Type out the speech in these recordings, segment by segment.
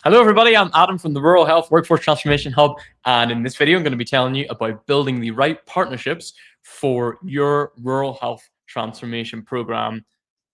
Hello, everybody. I'm Adam from the Rural Health Workforce Transformation Hub. And in this video, I'm going to be telling you about building the right partnerships for your rural health transformation program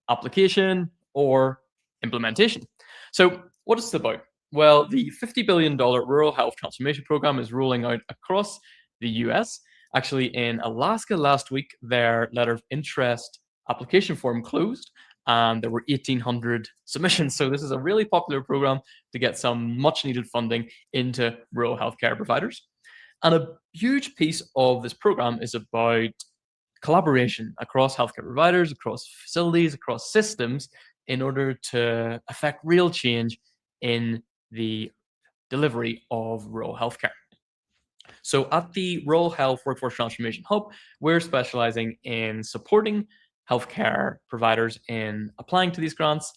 application or implementation. So what is it about? Well, the $50 billion Rural Health Transformation Program is rolling out across the US. Actually, in Alaska last week, their letter of interest application form closed, and there were 1,800 submissions. So this is a really popular program to get some much needed funding into rural healthcare providers. And a huge piece of this program is about collaboration across healthcare providers, across facilities, across systems, in order to affect real change in the delivery of rural healthcare. So at the Rural Health Workforce Transformation Hub, we're specializing in supporting healthcare providers in applying to these grants,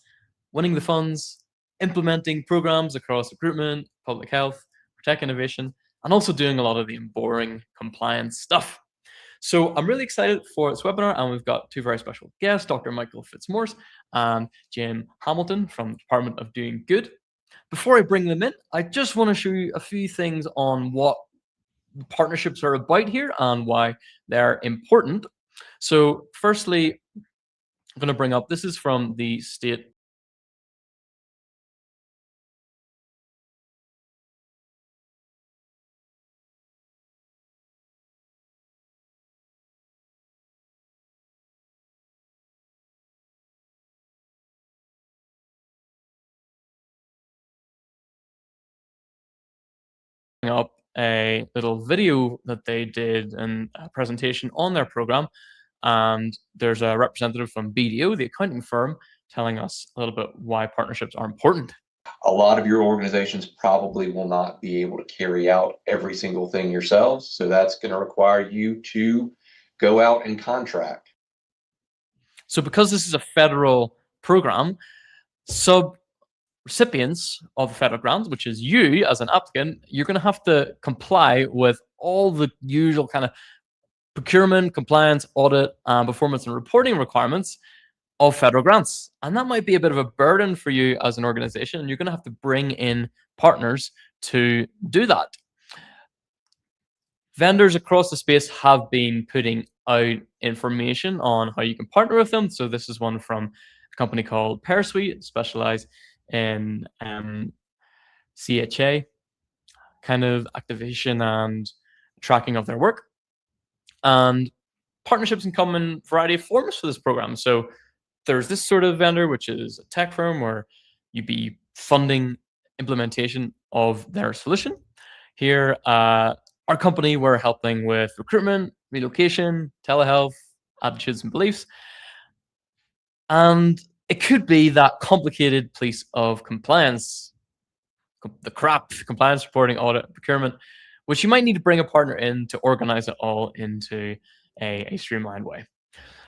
winning the funds, implementing programs across recruitment, public health, tech innovation, and also doing a lot of the boring compliance stuff. So I'm really excited for this webinar, and we've got two very special guests, Dr. Michael Fitzmaurice and Jim Hamilton from the Department of Doing Good. Before I bring them in, I just want to show you a few things on what partnerships are about here and why they're important. So firstly, I'm going to bring up, this is from the state up a little video that they did and a presentation on their program. And there's a representative from BDO, the accounting firm, telling us a little bit why partnerships are important. A lot of your organizations probably will not be able to carry out every single thing yourselves. So that's going to require you to go out and contract. So because this is a federal program, recipients of the federal grants, which is you as an applicant, you're going to have to comply with all the usual kind of procurement, compliance, audit, performance and reporting requirements of federal grants. And that might be a bit of a burden for you as an organization, and you're going to have to bring in partners to do that. Vendors across the space have been putting out information on how you can partner with them. So this is one from a company called PearSuite, specialized in CHA kind of activation and tracking of their work. And partnerships can come in a variety of forms for this program. So there's this sort of vendor, which is a tech firm where you'd be funding implementation of their solution. Here, our company, we're helping with recruitment, relocation, telehealth, attitudes and beliefs. And it could be that complicated piece of compliance, the crap, compliance reporting, audit, procurement, which you might need to bring a partner in to organize it all into a streamlined way.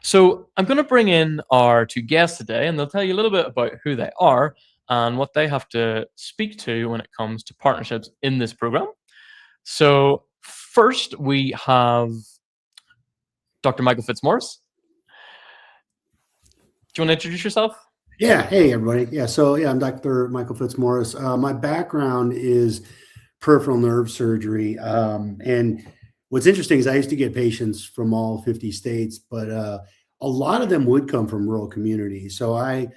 So I'm going to bring in our two guests today, and they'll tell you a little bit about who they are and what they have to speak to when it comes to partnerships in this program. So first, we have Dr. Michael Fitzmaurice. Do you want to introduce yourself? Yeah. Hey, everybody. Yeah. So I'm Dr. Michael Fitzmaurice. My background is peripheral nerve surgery. And what's interesting is I used to get patients from all 50 states, but a lot of them would come from rural communities. So I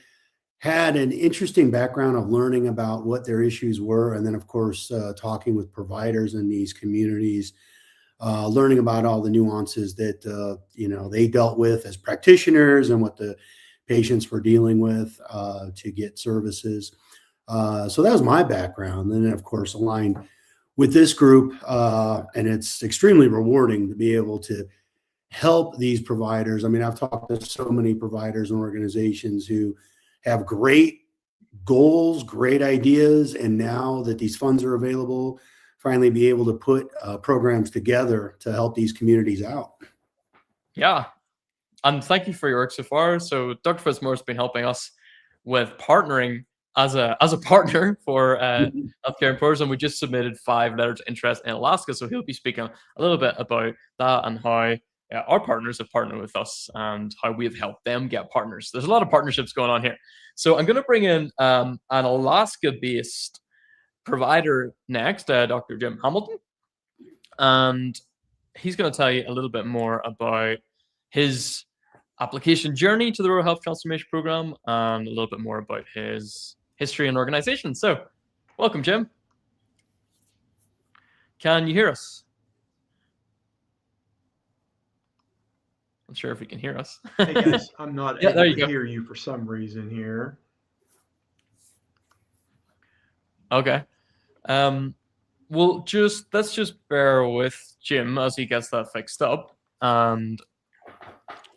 had an interesting background of learning about what their issues were. And then, of course, talking with providers in these communities, learning about all the nuances that, they dealt with as practitioners and what the patients were dealing with to get services. So that was my background. And then, of course, aligned with this group. And it's extremely rewarding to be able to help these providers. I mean, I've talked to so many providers and organizations who have great goals, great ideas. And now that these funds are available, finally be able to put programs together to help these communities out. Yeah. And thank you for your work so far. So Dr. Fitzmaurice has been helping us with partnering as a partner for healthcare employers, and we just submitted 5 letters of interest in Alaska. So he'll be speaking a little bit about that and how our partners have partnered with us and how we have helped them get partners. There's a lot of partnerships going on here. So I'm going to bring in an Alaska-based provider next, Dr. Jim Hamilton, and he's going to tell you a little bit more about his application journey to the Rural Health Transformation Program and a little bit more about his history and organization. So, welcome, Jim. Can you hear us? Not sure if you can hear us. Hey guys, I'm not Yeah, there able you to go. hear you for some reason here. Okay. Well, let's just bear with Jim as he gets that fixed up. And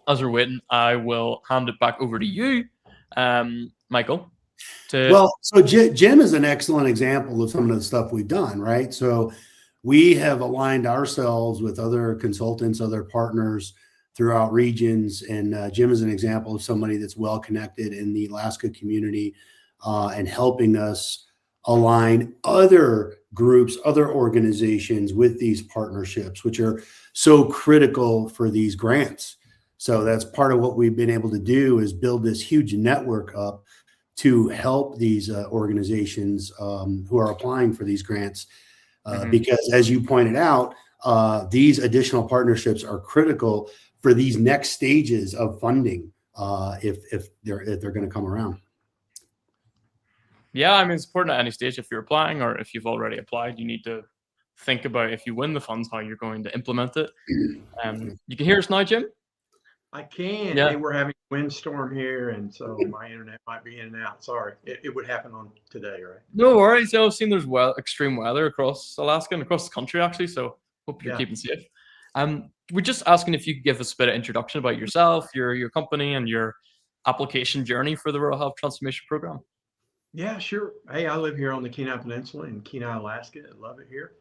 as we're waiting, I will hand it back over to you, Michael. Well, so Jim is an excellent example of some of the stuff we've done, right? So we have aligned ourselves with other consultants, other partners throughout regions. And Jim is an example of somebody that's well connected in the Alaska community and helping us align other groups, other organizations with these partnerships, which are so critical for these grants. So that's part of what we've been able to do is build this huge network up to help these organizations who are applying for these grants. Because as you pointed out, these additional partnerships are critical for these next stages of funding if they're going to come around. Yeah, I mean, it's important at any stage. If you're applying or if you've already applied, you need to think about if you win the funds, how you're going to implement it. You can hear us now, Jim? I can. Yeah. Hey, we're having a windstorm here, and so my internet might be in and out. Sorry. It would happen on today, right? No worries. I've seen there's extreme weather across Alaska and across the country, actually. So hope you're Yeah. keeping safe. We're just asking if you could give us a bit of introduction about yourself, your company, and your application journey for the Rural Health Transformation Program. Yeah, sure. Hey, I live here on the Kenai Peninsula in Kenai, Alaska. I love it here.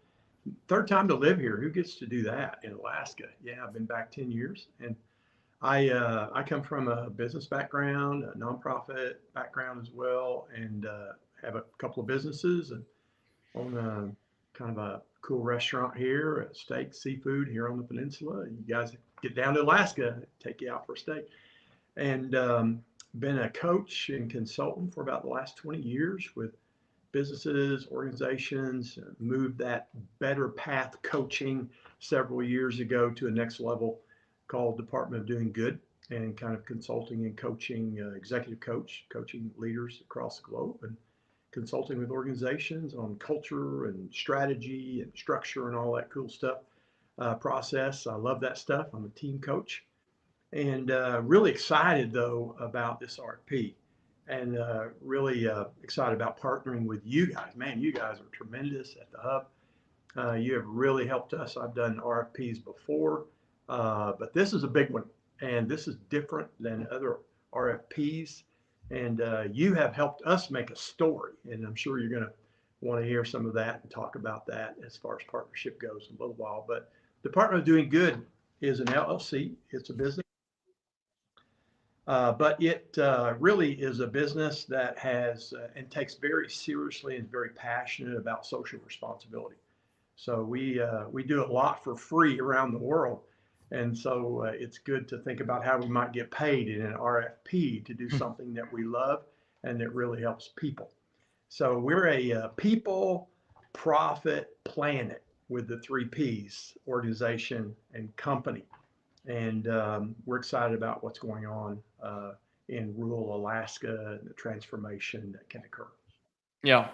Third time to live here. Who gets to do that in Alaska? Yeah, I've been back 10 years. And I come from a business background, a nonprofit background as well, and have a couple of businesses and own a kind of a cool restaurant here, steak, seafood here on the peninsula. You guys get down to Alaska, take you out for a steak. And been a coach and consultant for about the last 20 years with businesses, organizations, moved that Better Path coaching several years ago to a next level called Department of Doing Good, and kind of consulting and coaching, executive coaching leaders across the globe, and consulting with organizations on culture and strategy and structure and all that cool stuff process. I love that stuff. I'm a team coach. And really excited, though, about this RFP, and really excited about partnering with you guys. Man, you guys are tremendous at the Hub. You have really helped us. I've done RFPs before, but this is a big one, and this is different than other RFPs. And you have helped us make a story, and I'm sure you're going to want to hear some of that and talk about that as far as partnership goes in a little while. But Department of Doing Good is an LLC. It's a business. But it really is a business that has and takes very seriously and is very passionate about social responsibility. So we do a lot for free around the world. And so it's good to think about how we might get paid in an RFP to do something that we love and that really helps people. So we're a people, profit, planet with the 3 Ps, organization and company. And we're excited about what's going on in rural Alaska and the transformation that can occur. Yeah.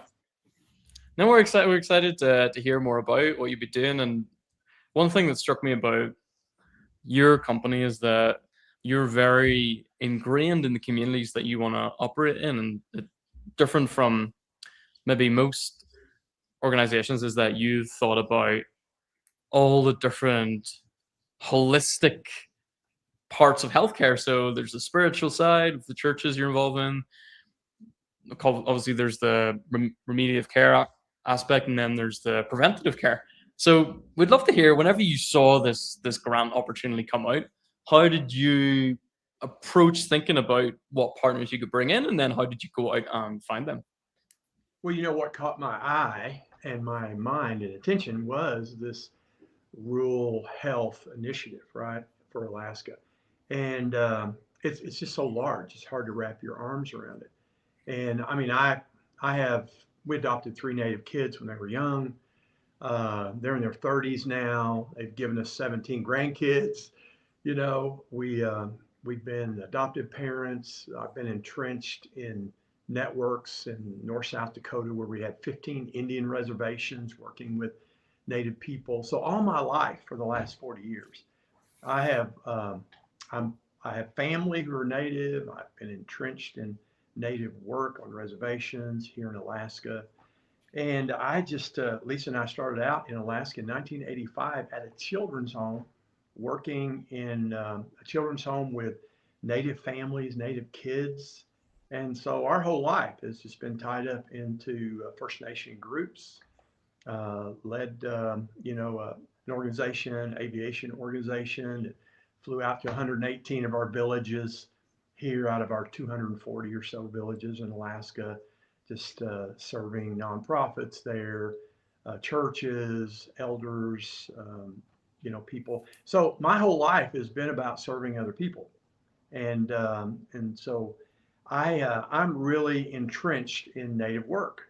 No, we're excited. We're excited to hear more about what you've been doing. And one thing that struck me about your company is that you're very ingrained in the communities that you want to operate in, and different from maybe most organizations is that you've thought about all the different holistic parts of healthcare. So there's the spiritual side of the churches you're involved in. Obviously, there's the remediative care aspect, and then there's the preventative care. So we'd love to hear, whenever you saw this grant opportunity come out, how did you approach thinking about what partners you could bring in, and then how did you go out and find them? Well, you know what caught my eye and my mind and attention was this rural health initiative, right, for Alaska. And it's just so large, it's hard to wrap your arms around it. And I mean, I have we adopted 3 Native kids when they were young. They're in their 30s now. They've given us 17 grandkids. You know, we've been adoptive parents. I've been entrenched in networks in North South Dakota where we had 15 Indian reservations working with Native people. So all my life for the last 40 years, I have I have family who are Native. I've been entrenched in Native work on reservations here in Alaska. And I just, Lisa and I started out in Alaska in 1985 at a children's home, working in a children's home with Native families, Native kids. And so our whole life has just been tied up into First Nation groups, led, an organization, aviation organization that flew out to 118 of our villages here out of our 240 or so villages in Alaska, just serving nonprofits there, churches, elders, people. So my whole life has been about serving other people, and so I'm really entrenched in Native work.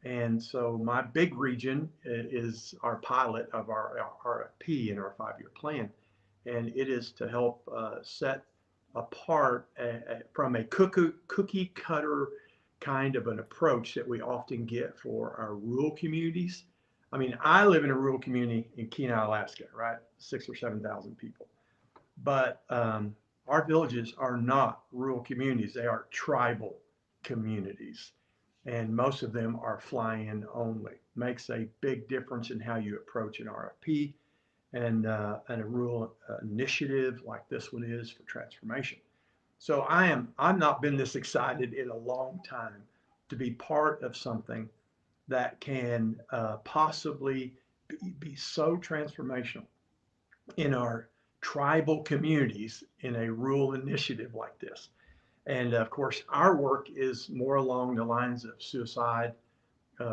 And so my big region is our pilot of our RFP in our 5-year plan, and it is to help set apart from a cookie cutter kind of an approach that we often get for our rural communities. I mean, I live in a rural community in Kenai, Alaska, right? 6,000 or 7,000 people. But our villages are not rural communities. They are tribal communities. And most of them are fly-in only. Makes a big difference in how you approach an RFP and a rural initiative like this one is for transformation. So I've not been this excited in a long time to be part of something that can possibly be so transformational in our tribal communities in a rural initiative like this. And of course, our work is more along the lines of suicide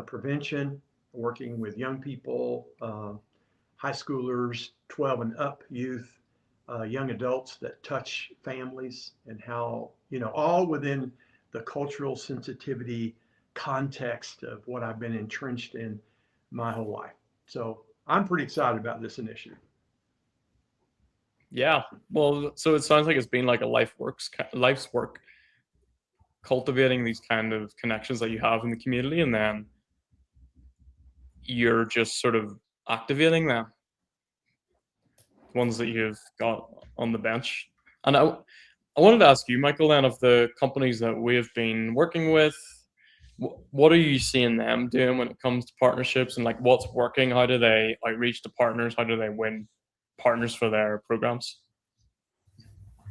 prevention, working with young people, high schoolers, 12 and up youth, young adults that touch families, and how, all within the cultural sensitivity context of what I've been entrenched in my whole life. So I'm pretty excited about this initiative. Yeah. Well, so it sounds like it's been like a life's work, cultivating these kind of connections that you have in the community, and then you're just sort of activating them, ones that you've got on the bench. And I wanted to ask you, Michael, then, of the companies that we've been working with, what are you seeing them doing when it comes to partnerships, and like what's working? How do they outreach to partners? How do they win partners for their programs?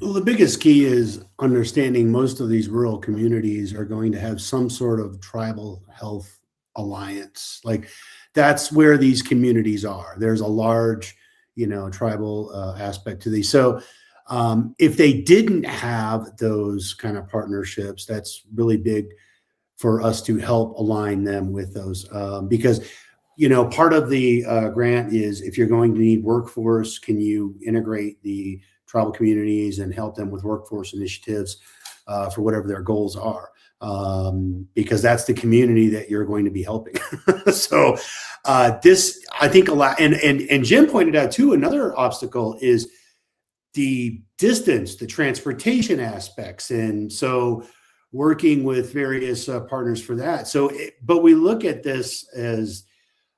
Well, the biggest key is understanding most of these rural communities are going to have some sort of tribal health alliance. Like that's where these communities are. There's a large, tribal aspect to these. So if they didn't have those kind of partnerships, that's really big for us to help align them with those because part of the grant is if you're going to need workforce, can you integrate the tribal communities and help them with workforce initiatives for whatever their goals are, because that's the community that you're going to be helping. So this, I think, a lot, and Jim pointed out too, another obstacle is the distance, the transportation aspects, and so working with various partners for that. So, but we look at this as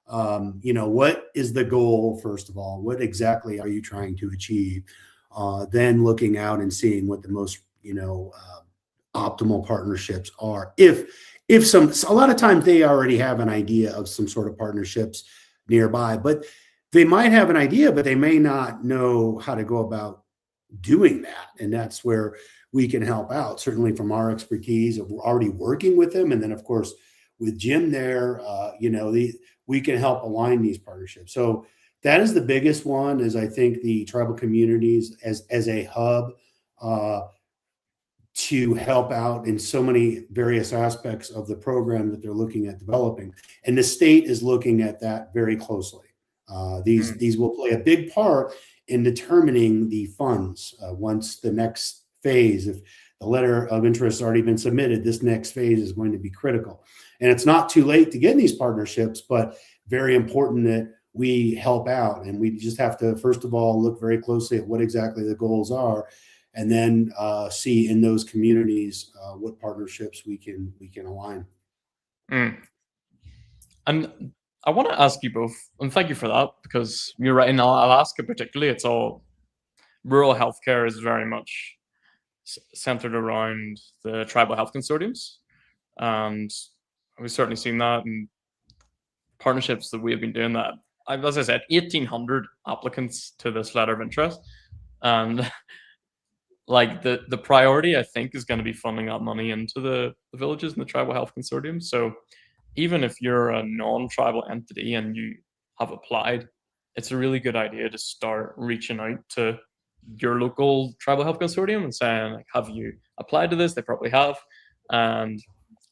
what is the goal? First of all, what exactly are you trying to achieve? Then looking out and seeing what the most, optimal partnerships are. If a lot of times they already have an idea of some sort of partnerships nearby, but they might have an idea, but they may not know how to go about doing that. And that's where we can help out, certainly from our expertise of already working with them. And then of course, with Jim there, we can help align these partnerships. So that is the biggest one, is I think the tribal communities as a hub to help out in so many various aspects of the program that they're looking at developing. And the state is looking at that very closely. These will play a big part in determining the funds once the next phase, if the letter of interest has already been submitted. This next phase is going to be critical. And it's not too late to get in these partnerships, but very important that we help out. And we just have to, first of all, look very closely at what exactly the goals are, and then see in those communities what partnerships we can align. Mm. And I want to ask you both, and thank you for that, because you're right, in Alaska particularly, it's all rural healthcare is very much centered around the tribal health consortiums. And we've certainly seen that in partnerships that we have been doing that. As I said, 1,800 applicants to this letter of interest. And like the priority, I think, is going to be funding that money into the villages and the tribal health consortium. So even if you're a non-tribal entity and you have applied, it's a really good idea to start reaching out to your local tribal health consortium and saying, like, have you applied to this? They probably have. And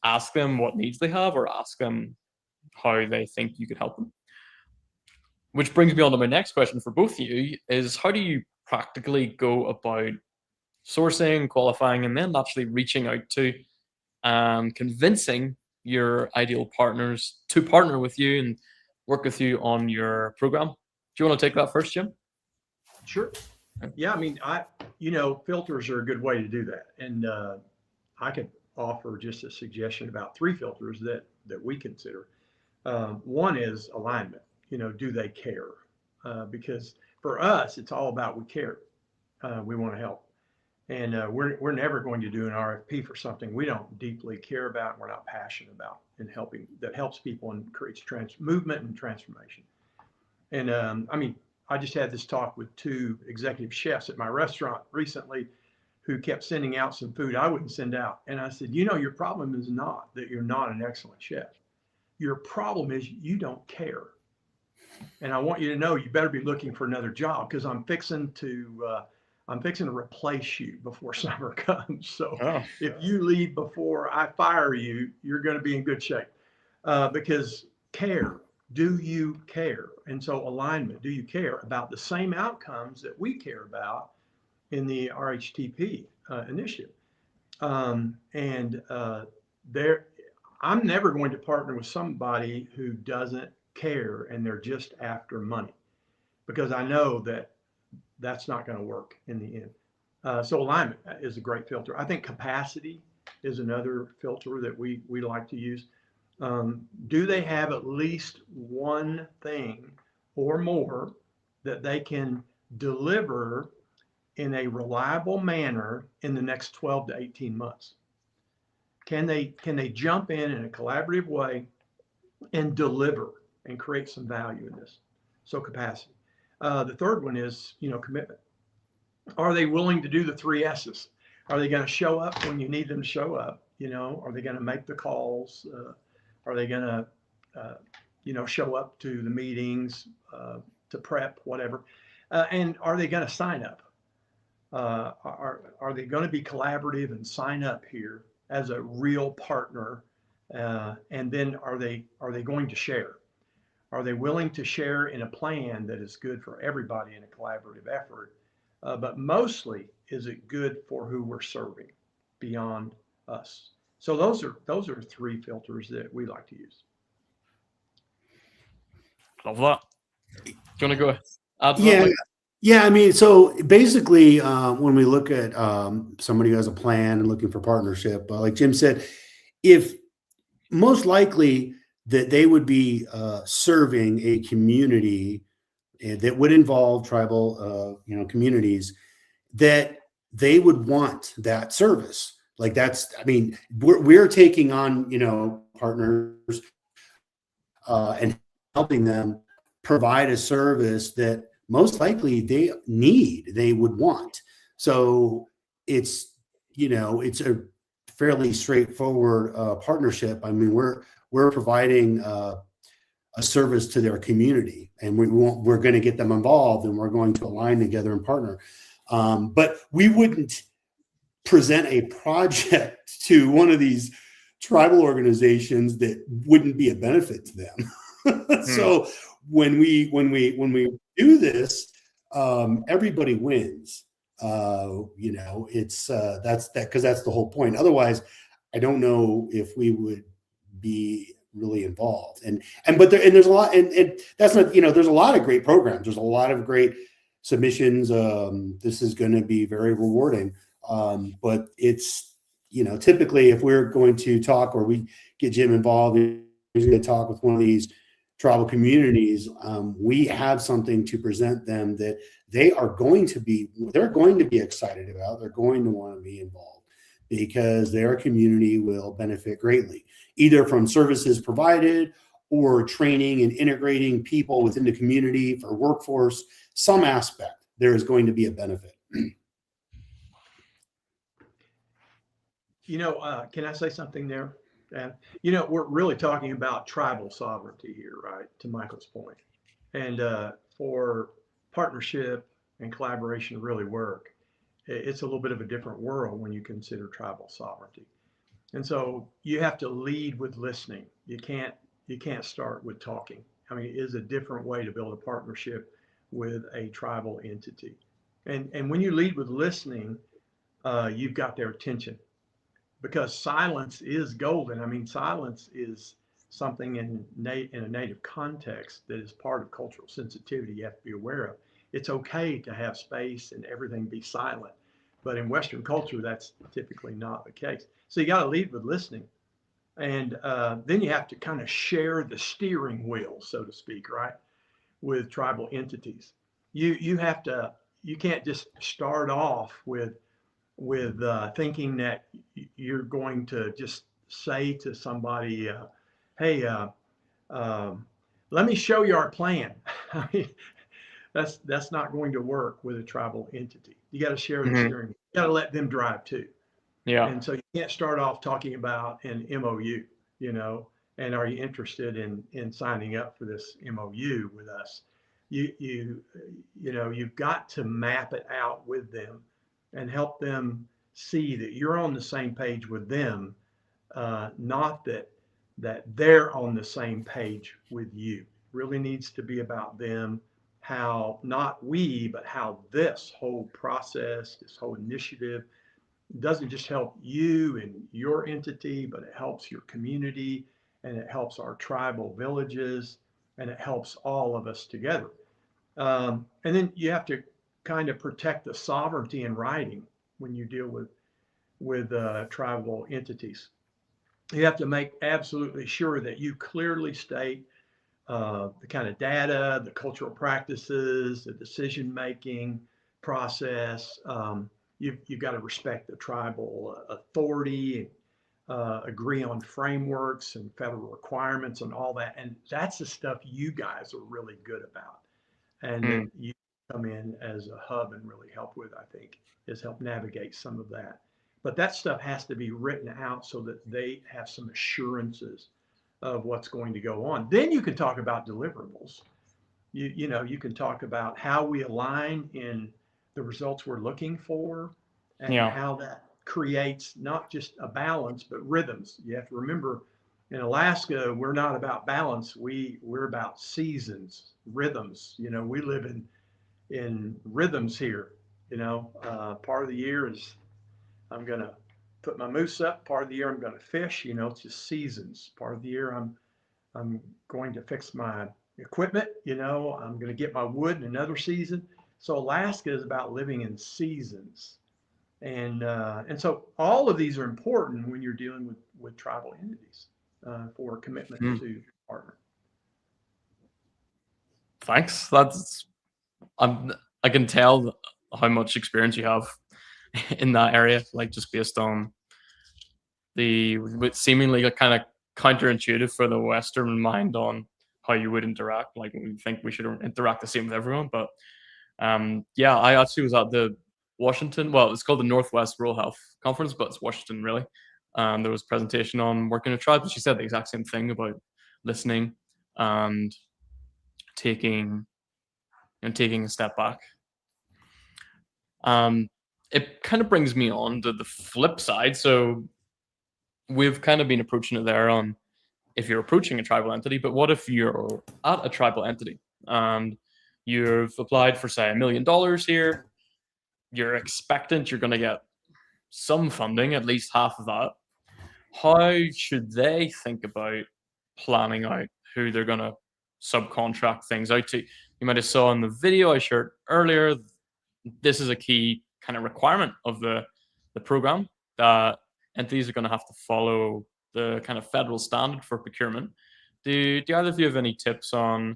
ask them what needs they have, or ask them how they think you could help them. Which brings me on to my next question for both of you, is how do you practically go about sourcing, qualifying, and then actually reaching out to and convincing your ideal partners to partner with you and work with you on your program? Do you want to take that first, Jim? Sure. Yeah, I mean, filters are a good way to do that. And I could offer just a suggestion about 3 filters that we consider. One is alignment. Do they care? Because for us, it's all about we care. We want to help. And we're never going to do an RFP for something we don't deeply care about and we're not passionate about, and helping, that helps people and creates movement and transformation. And I mean, I just had this talk with 2 executive chefs at my restaurant recently who kept sending out some food I wouldn't send out. And I said, your problem is not that you're not an excellent chef. Your problem is you don't care. And I want you to know you better be looking for another job, because I'm fixing to replace you before summer comes. So if you leave before I fire you, you're going to be in good shape. Because care. Do you care? And so alignment. Do you care about the same outcomes that we care about in the RHTP initiative? I'm never going to partner with somebody who doesn't care and they're just after money, because I know that that's not going to work in the end. So alignment is a great filter. I think capacity is another filter that we like to use. Do they have at least one thing or more that they can deliver in a reliable manner in the next 12 to 18 months? Can they jump in a collaborative way and deliver and create some value in this? So capacity. The third one is, commitment. Are they willing to do the 3 S's? Are they going to show up when you need them to show up? Are they going to make the calls? Are they going to, show up to the meetings, to prep, whatever? And are they going to sign up? Are they going to be collaborative and sign up here as a real partner? And then are they going to share? Are they willing to share in a plan that is good for everybody in a collaborative effort? But mostly, is it good for who we're serving beyond us? So those are 3 filters that we like to use. Love that. Do you want to go ahead? Yeah. I mean, so basically, when we look at somebody who has a plan and looking for partnership, like Jim said, if most likely that they would be serving a community that would involve tribal, communities, that they would want that service. Like we're taking on, partners and helping them provide a service that most likely they would want. So it's a fairly straightforward partnership. I mean, we're providing a service to their community, and we're going to get them involved, and we're going to align together and partner. But we wouldn't present a project to one of these tribal organizations that wouldn't be a benefit to them. So when we do this, everybody wins. it's that's the whole point. Otherwise, I don't know if we would be really involved. But there's a lot, and that's not, there's a lot of great programs. There's a lot of great submissions. This is going to be very rewarding. But it's, typically if we're going to talk, or we get Jim involved, he's going to talk with one of these tribal communities, we have something to present them that they're going to be excited about. They're going to want to be involved because their community will benefit greatly, either from services provided or training and integrating people within the community for workforce. Some aspect, there is going to be a benefit. Can I say something there? We're really talking about tribal sovereignty here, right? To Michael's point. And for partnership and collaboration to really work, it's a little bit of a different world when you consider tribal sovereignty. And so you have to lead with listening. You can't start with talking. I mean, it is a different way to build a partnership with a tribal entity. And when you lead with listening, you've got their attention, because silence is golden. I mean, silence is something in a native context that is part of cultural sensitivity you have to be aware of. It's okay to have space and everything be silent, but in Western culture, that's typically not the case. So you got to lead with listening, and then you have to kind of share the steering wheel, so to speak, right, with tribal entities. You can't just start off with thinking that you're going to just say to somebody, hey, let me show you our plan. I mean, that's not going to work with a tribal entity. You got to share the steering. You got to let them drive too. Yeah. And so you can't start off talking about an MOU, and are you interested in signing up for this MOU with us? You've got to map it out with them and help them see that you're on the same page with them, not that they're on the same page with you. Really needs to be about them, how not we, but how this whole process, this whole initiative doesn't just help you and your entity, but it helps your community, and it helps our tribal villages, and it helps all of us together. And then you have to kind of protect the sovereignty in writing when you deal with tribal entities. You have to make absolutely sure that you clearly state the kind of data, the cultural practices, the decision-making process. You've got to respect the tribal authority, agree on frameworks and federal requirements and all that. And that's the stuff you guys are really good about. And you come in as a hub and really help with, I think, is help navigate some of that. But that stuff has to be written out so that they have some assurances of what's going to go on. Then you can talk about deliverables. You can talk about how we align in the results we're looking for, and how that creates not just a balance, but rhythms. You have to remember, in Alaska, we're not about balance. We're about seasons, rhythms. We live in rhythms here. Part of the year is I'm going to put my moose up. Part of the year I'm going to fish. It's just seasons. Part of the year I'm going to fix my equipment. I'm going to get my wood in another season. So Alaska is about living in seasons. And so all of these are important when you're dealing with tribal entities for commitment to partner. Thanks. I can tell how much experience you have in that area, like just based on the seemingly kind of counterintuitive for the Western mind on how you would interact. Like we think we should interact the same with everyone, but I actually was at the Washington, well, it's called the Northwest Rural Health Conference, but it's Washington really. There was a presentation on working with tribes, and she said the exact same thing about listening and taking a step back. It kind of brings me on to the flip side. So we've kind of been approaching it there on if you're approaching a tribal entity, but what if you're at a tribal entity and you've applied for, say, $1 million here? you're expectant you're going to get some funding, at least half of that. How should they think about planning out who they're going to subcontract things out to? You might have saw in the video I shared earlier, this is a key kind of requirement of the program, that entities are going to have to follow the kind of federal standard for procurement. Do either of you have any tips on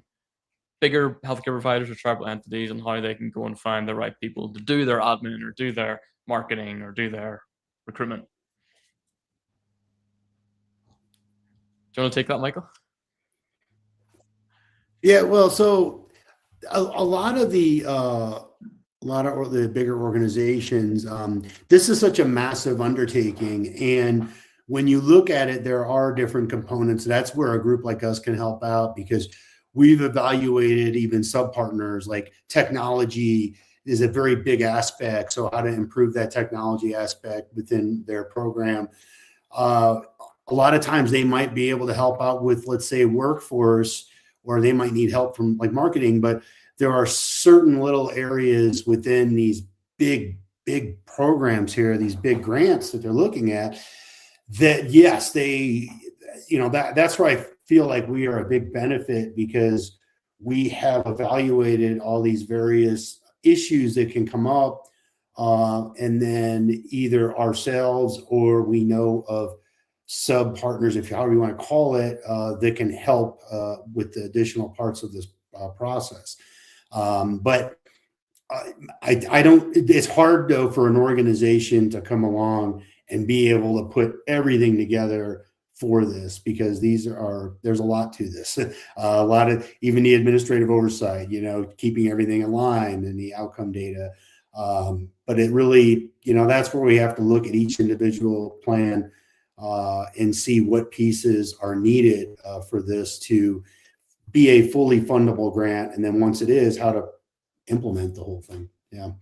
bigger healthcare providers or tribal entities and how they can go and find the right people to do their admin or do their marketing or do their recruitment? Do you want to take that, Michael? Yeah, well, so a lot of the bigger organizations, this is such a massive undertaking, and when you look at it, there are different components. That's where a group like us can help out, because we've evaluated even sub-partners. Like technology is a very big aspect, so how to improve that technology aspect within their program. A lot of times they might be able to help out with, let's say, workforce, or they might need help from like marketing, but there are certain little areas within these big programs here, these big grants that they're looking at, that yes, they, that's where I feel like we are a big benefit, because we have evaluated all these various issues that can come up, and then either ourselves or we know of sub partners, if however you want to call it, that can help with the additional parts of this process. But I don't, it's hard though for an organization to come along and be able to put everything together for this, because there's a lot to this, a lot of even the administrative oversight, keeping everything in line and the outcome data. But it really, that's where we have to look at each individual plan and see what pieces are needed for this to be a fully fundable grant. And then once it is, how to implement the whole thing. Yeah.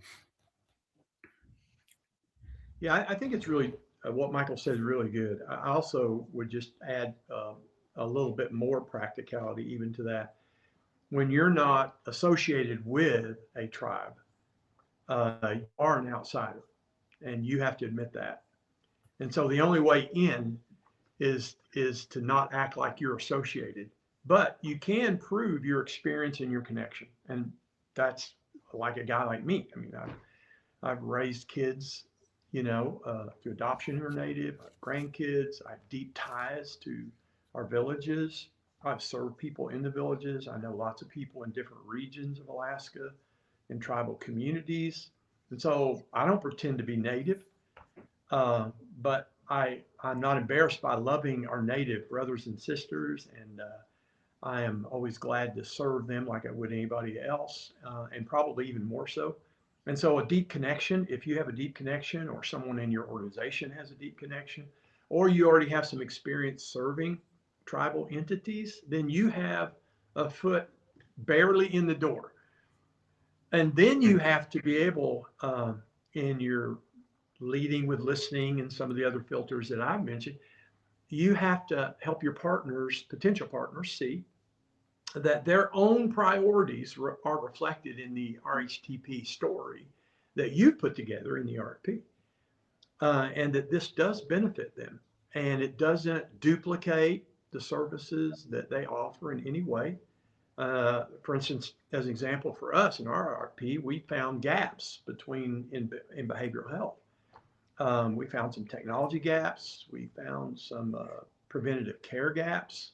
Yeah, I think it's really, what Michael said is really good. I also would just add a little bit more practicality even to that. When you're not associated with a tribe, you are an outsider, and you have to admit that. And so the only way in is to not act like you're associated, but you can prove your experience and your connection. And that's like a guy like me. I mean, I've raised kids, through adoption or native, I have grandkids, I have deep ties to our villages. I've served people in the villages. I know lots of people in different regions of Alaska, in tribal communities. And so I don't pretend to be native, but I'm not embarrassed by loving our native brothers and sisters, and I am always glad to serve them like I would anybody else, and probably even more so. And so a deep connection, if you have a deep connection, or someone in your organization has a deep connection, or you already have some experience serving tribal entities, then you have a foot barely in the door. And then you have to be able, in your leading with listening and some of the other filters that I've mentioned, you have to help your partners, potential partners, see that their own priorities are reflected in the RHTP story that you put together in the RFP, and that this does benefit them, and it doesn't duplicate the services that they offer in any way. For instance, as an example for us in our RFP, we found gaps in behavioral health. We found some technology gaps. We found some preventative care gaps.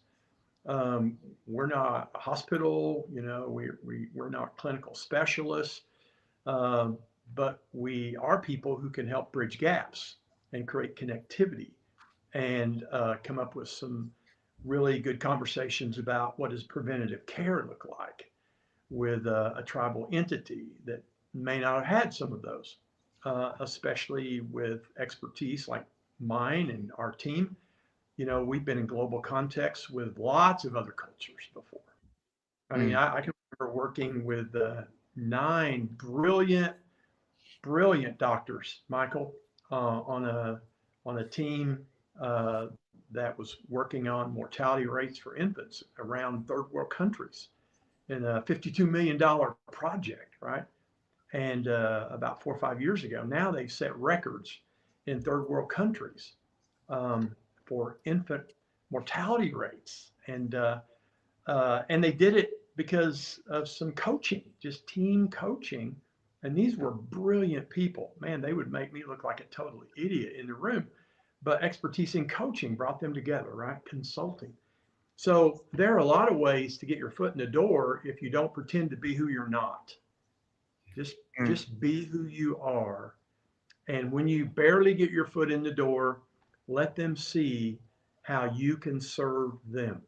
We're not a hospital, we're not clinical specialists, but we are people who can help bridge gaps and create connectivity, and come up with some really good conversations about what does preventative care look like with a tribal entity that may not have had some of those, especially with expertise like mine and our team. We've been in global contexts with lots of other cultures before. I mean, I can remember working with 9 brilliant doctors, Michael, on a team that was working on mortality rates for infants around third world countries in a $52 million project, right? And about 4 or 5 years ago, now they've set records in third world countries for infant mortality rates. And they did it because of some coaching, just team coaching. And these were brilliant people. Man, they would make me look like a total idiot in the room. But expertise in coaching brought them together, right? Consulting. So there are a lot of ways to get your foot in the door if you don't pretend to be who you're not. Just be who you are. And when you barely get your foot in the door, let them see how you can serve them.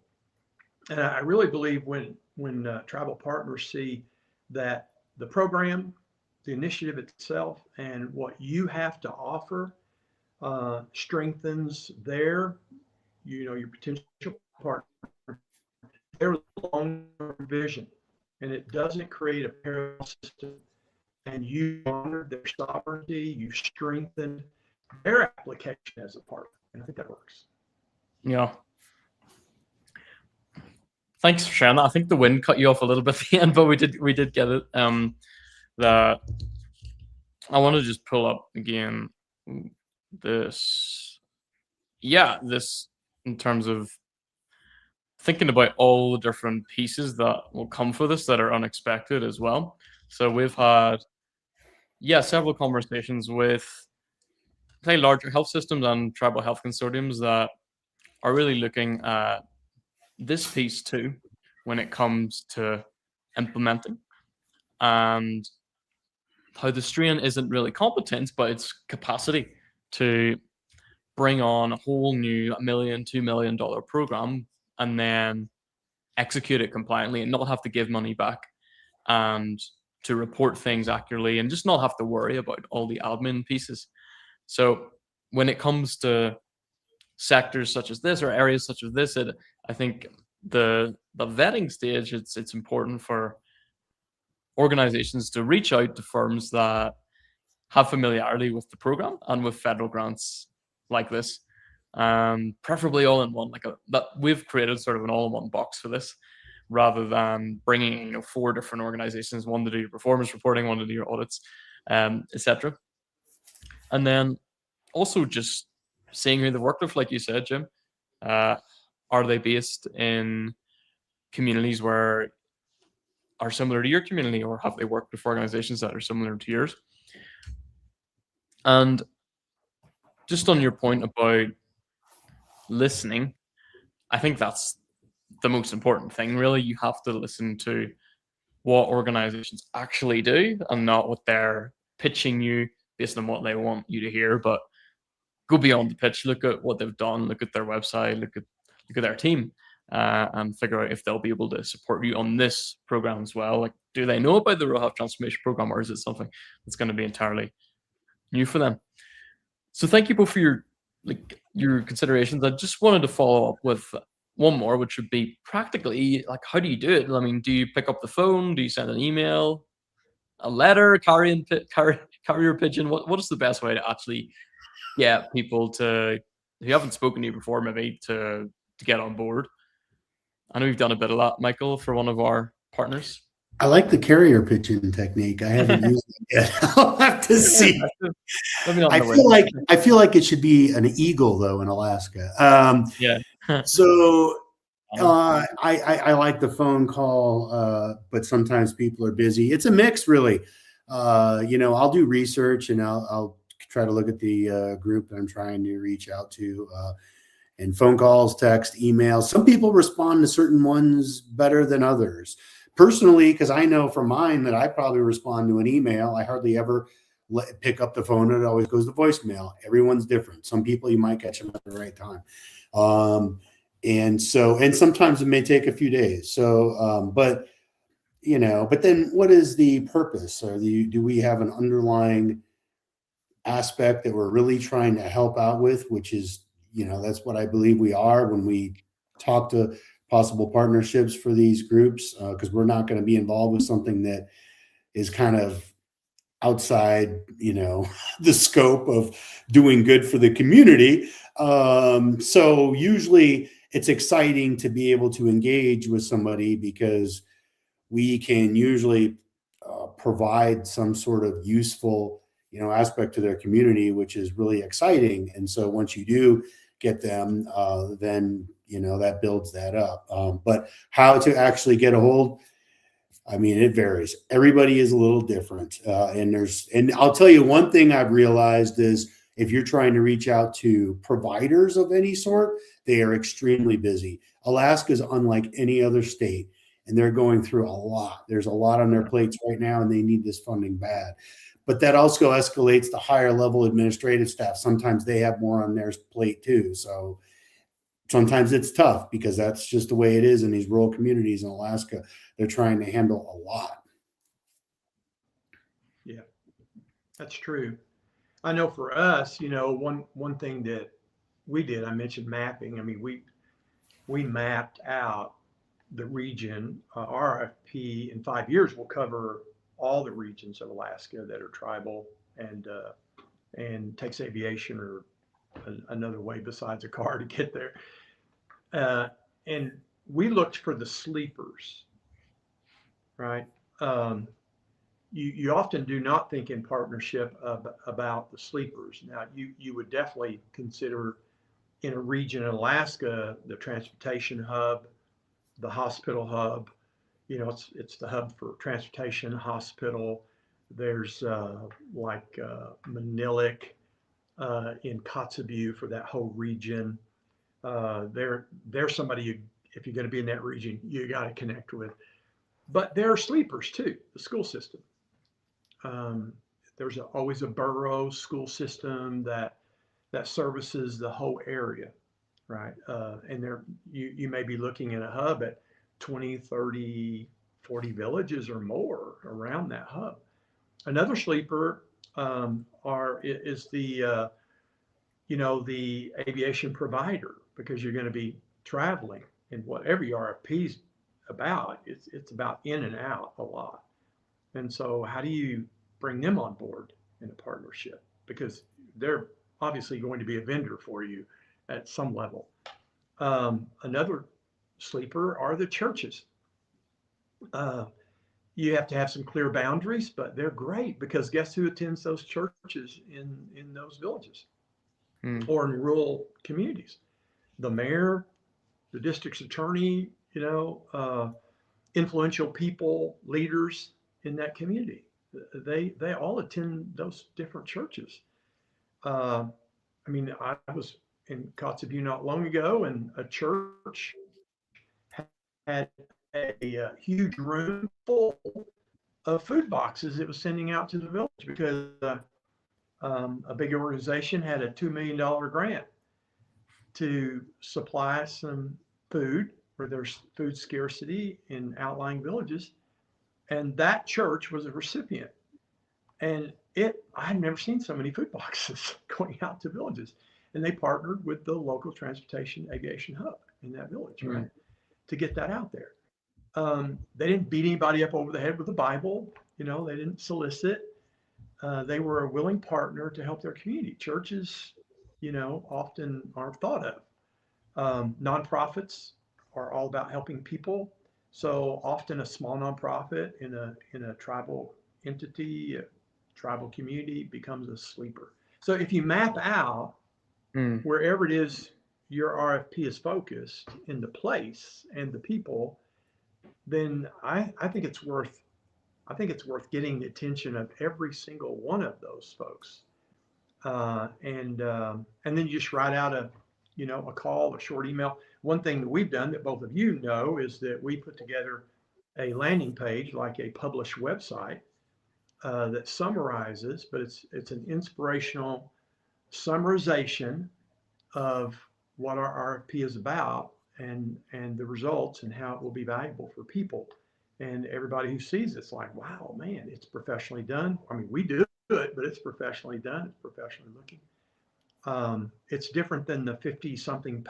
And I really believe when tribal partners see that the program, the initiative itself, and what you have to offer strengthens their, your potential partner, their long-term vision, and it doesn't create a parallel system. And you honored their sovereignty, you strengthened their application as a partner, and I think that works. Yeah. Thanks for sharing that. I think the wind cut you off a little bit at the end, but we did get it. That I want to just pull up again this in terms of thinking about all the different pieces that will come for this that are unexpected as well. So we've had several conversations with larger health systems and tribal health consortiums that are really looking at this piece too when it comes to implementing, and how the strain isn't really competence, but it's capacity to bring on a whole new $1 million, $2 million program and then execute it compliantly and not have to give money back, and to report things accurately and just not have to worry about all the admin pieces. So when it comes to sectors such as this or areas such as this, I think the vetting stage, it's important for organizations to reach out to firms that have familiarity with the program and with federal grants like this, preferably all in one. That we've created sort of an all-in-one box for this, rather than bringing 4 different organizations, one to do your performance reporting, one to do your audits, etc. And then also just seeing who they work with, like you said, Jim. Are they based in communities where are similar to your community, or have they worked with organizations that are similar to yours? And just on your point about listening, I think that's the most important thing, really. You have to listen to what organizations actually do and not what they're pitching you based on what they want you to hear, but go beyond the pitch, look at what they've done, look at their website, look at their team, and figure out if they'll be able to support you on this program as well. Like, do they know about the Rural Health Transformation Program, or is it something that's going to be entirely new for them? So thank you both for your considerations. I just wanted to follow up with one more, which would be practically, like, how do you do it? I mean, do you pick up the phone? Do you send an email, a letter, carrier pigeon? What is the best way to actually get people who haven't spoken to you before, maybe to get on board? I know you've done a bit of that, Michael, for one of our partners. I like the carrier pigeon technique. I haven't used it yet. I'll have to see. I feel like it should be an eagle, though, in Alaska. So I like the phone call, but sometimes people are busy. It's a mix, really. I'll do research and I'll try to look at the group that I'm trying to reach out to, and phone calls, text, emails. Some people respond to certain ones better than others. Personally, because I know from mine that I probably respond to an email. I hardly ever pick up the phone, and it always goes to voicemail. Everyone's different. Some people you might catch them at the right time. And sometimes it may take a few days. So, but then what is the purpose? Do we have an underlying aspect that we're really trying to help out with, which is, that's what I believe we are when we talk to possible partnerships for these groups, because we're not going to be involved with something that is kind of outside, the scope of doing good for the community. So usually it's exciting to be able to engage with somebody because we can usually provide some sort of useful, aspect to their community, which is really exciting. And so once you do get them, then, that builds that up. But how to actually get a hold, I mean, it varies. Everybody is a little different. And I'll tell you one thing I've realized is if you're trying to reach out to providers of any sort, they are extremely busy. Alaska is unlike any other state, and they're going through a lot. There's a lot on their plates right now, and they need this funding bad. But that also escalates to higher level administrative staff. Sometimes they have more on their plate too. So sometimes it's tough because that's just the way it is in these rural communities in Alaska. They're trying to handle a lot. Yeah, that's true. I know for us, one thing that we did, I mentioned mapping. I mean, we mapped out the region. RFP in 5 years will cover all the regions of Alaska that are tribal and takes aviation or another way besides a car to get there. And we looked for the sleepers, right? You often do not think in partnership about the sleepers. Now, you would definitely consider in a region in Alaska, the transportation hub, the hospital hub. It's the hub for transportation, hospital. There's Manilik in Kotzebue for that whole region. There's somebody if you're going to be in that region, you got to connect with. But there are sleepers too, the school system. There's always a borough school system that services the whole area, right? And you may be looking at a hub at 20, 30, 40 villages or more around that hub. Another sleeper is the aviation provider, because you're going to be traveling, and what every RFP is about, it's about in and out a lot. And so how do you bring them on board in a partnership? Because they're obviously going to be a vendor for you at some level. Another sleeper are the churches. You have to have some clear boundaries, but they're great because guess who attends those churches in those villages or in rural communities? The mayor, the district's attorney, influential people, leaders in that community. They all attend those different churches. I was in Kotzebue not long ago, and a church had a huge room full of food boxes it was sending out to the village because a big organization had a $2 million grant to supply some food where there's food scarcity in outlying villages. And that church was a recipient. And I had never seen so many food boxes going out to villages. And they partnered with the local transportation aviation hub in that village, right, to get that out there. They didn't beat anybody up over the head with the Bible. They didn't solicit. They were a willing partner to help their community. Churches, often aren't thought of. Nonprofits are all about helping people. So often a small nonprofit in a tribal entity, a tribal community becomes a sleeper. So if you map out wherever it is your RFP is focused in the place and the people, then I think it's worth getting the attention of every single one of those folks. And then you just write out a call, a short email. One thing that we've done that both of you know is that we put together a landing page, like a published website, that summarizes, but it's an inspirational summarization of what our RFP is about and the results and how it will be valuable for people. And everybody who sees it's like, wow, man, it's professionally done. I mean, we do it, but it's professionally done. It's professionally looking. It's different than the 50-something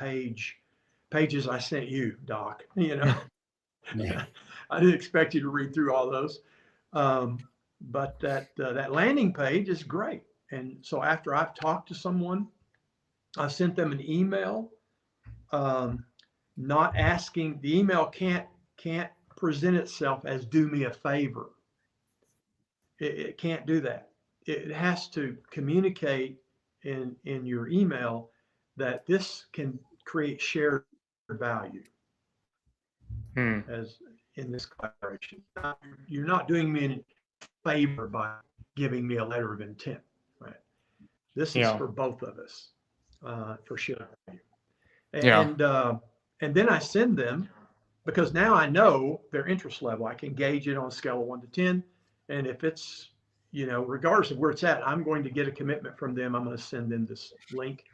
pages I sent you, Doc. Yeah. I didn't expect you to read through all those. But that landing page is great. And so after I've talked to someone, I sent them an email, not asking. The email can't present itself as do me a favor. It can't do that. It has to communicate in your email that this can create shared value as in this collaboration. You're not doing me any favor by giving me a letter of intent, right? This is for both of us, for shared value. And then I send them, because now I know their interest level. I can gauge it on a scale of 1 to 10. And if it's, regardless of where it's at, I'm going to get a commitment from them. I'm going to send them this link.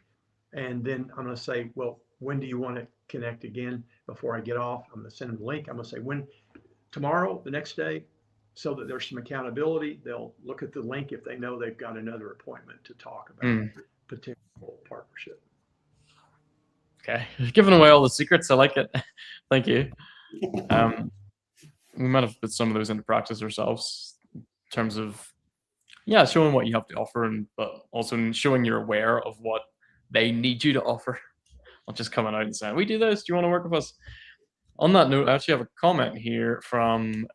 And then I'm going to say, well, when do you want to connect again before I get off? I'm going to send them the link. I'm going to say, when? Tomorrow, the next day, so that there's some accountability. They'll look at the link if they know they've got another appointment to talk about potential partnership. Okay, giving away all the secrets. I like it. Thank you. We might have put some of those into practice ourselves in terms of, showing what you have to offer, but also showing you're aware of what they need you to offer. Not just coming out and saying, we do this, do you want to work with us? On that note, I actually have a comment here from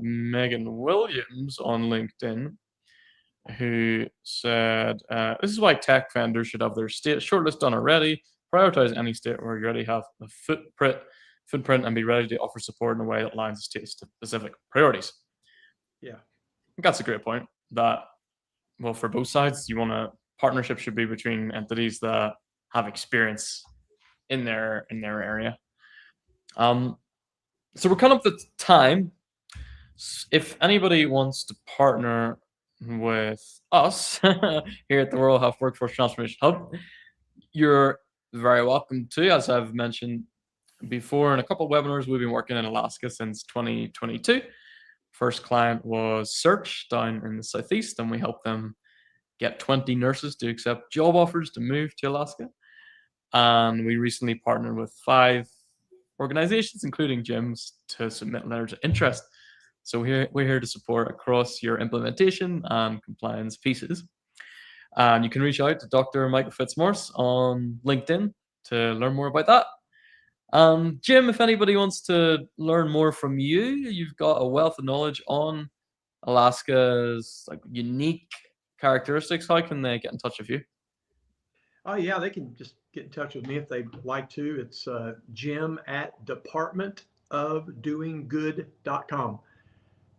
Megan Williams on LinkedIn, who said, this is why tech vendors should have their state shortlist done already. Prioritize any state where you already have a footprint and be ready to offer support in a way that aligns with state-specific priorities. Yeah. I think that's a great point. That, well, for both sides, partnership should be between entities that have experience in their area. So we're coming up to time. If anybody wants to partner with us here at the Rural Health Workforce Transformation Hub, you're very welcome to. As I've mentioned before in a couple of webinars, we've been working in Alaska since 2022. First client was Search down in the southeast, and we helped them get 20 nurses to accept job offers to move to Alaska. And we recently partnered with 5 organizations, including gyms, to submit letters of interest. So we're here to support across your implementation and compliance pieces. And you can reach out to Dr. Michael Fitzmaurice on LinkedIn to learn more about that. Jim, if anybody wants to learn more from you, you've got a wealth of knowledge on Alaska's unique characteristics. How can they get in touch with you? Oh, yeah, they can just get in touch with me if they'd like to. It's Jim at departmentofdoinggood.com.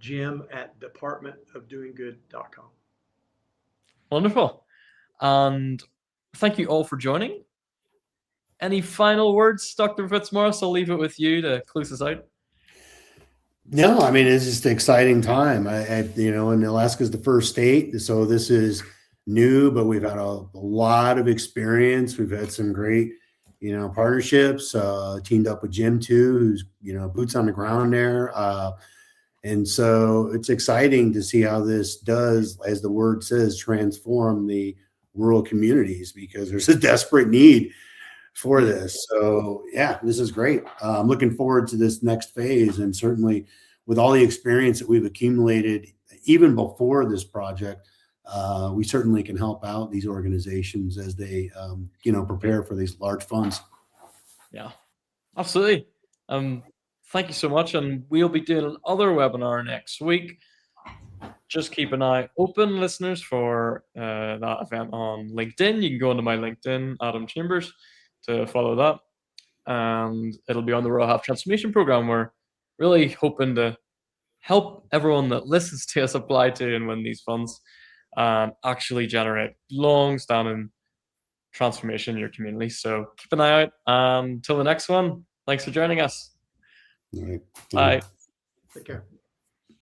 Jim at departmentofdoinggood.com. Wonderful. And thank you all for joining. Any final words, Dr. Fitzmaurice? I'll leave it with you to close us out. No, I mean, it's just an exciting time. And Alaska's the first state, so this is new, but we've had a lot of experience. We've had some great, partnerships, teamed up with Jim too, who's, boots on the ground there. And so it's exciting to see how this does, as the word says, transform the rural communities, because there's a desperate need for this. So yeah, this is great. I'm looking forward to this next phase, and certainly with all the experience that we've accumulated, even before this project, we certainly can help out these organizations as they, prepare for these large funds. Yeah, absolutely. Thank you so much. And we'll be doing another webinar next week. Just keep an eye open, listeners, for that event on LinkedIn. You can go into my LinkedIn, Adam Chambers, to follow that. And it'll be on the Rural Health Transformation Program. We're really hoping to help everyone that listens to us apply to and win these funds and actually generate long-standing transformation in your community. So keep an eye out. Until the next one, thanks for joining us. All right. Bye. Take care.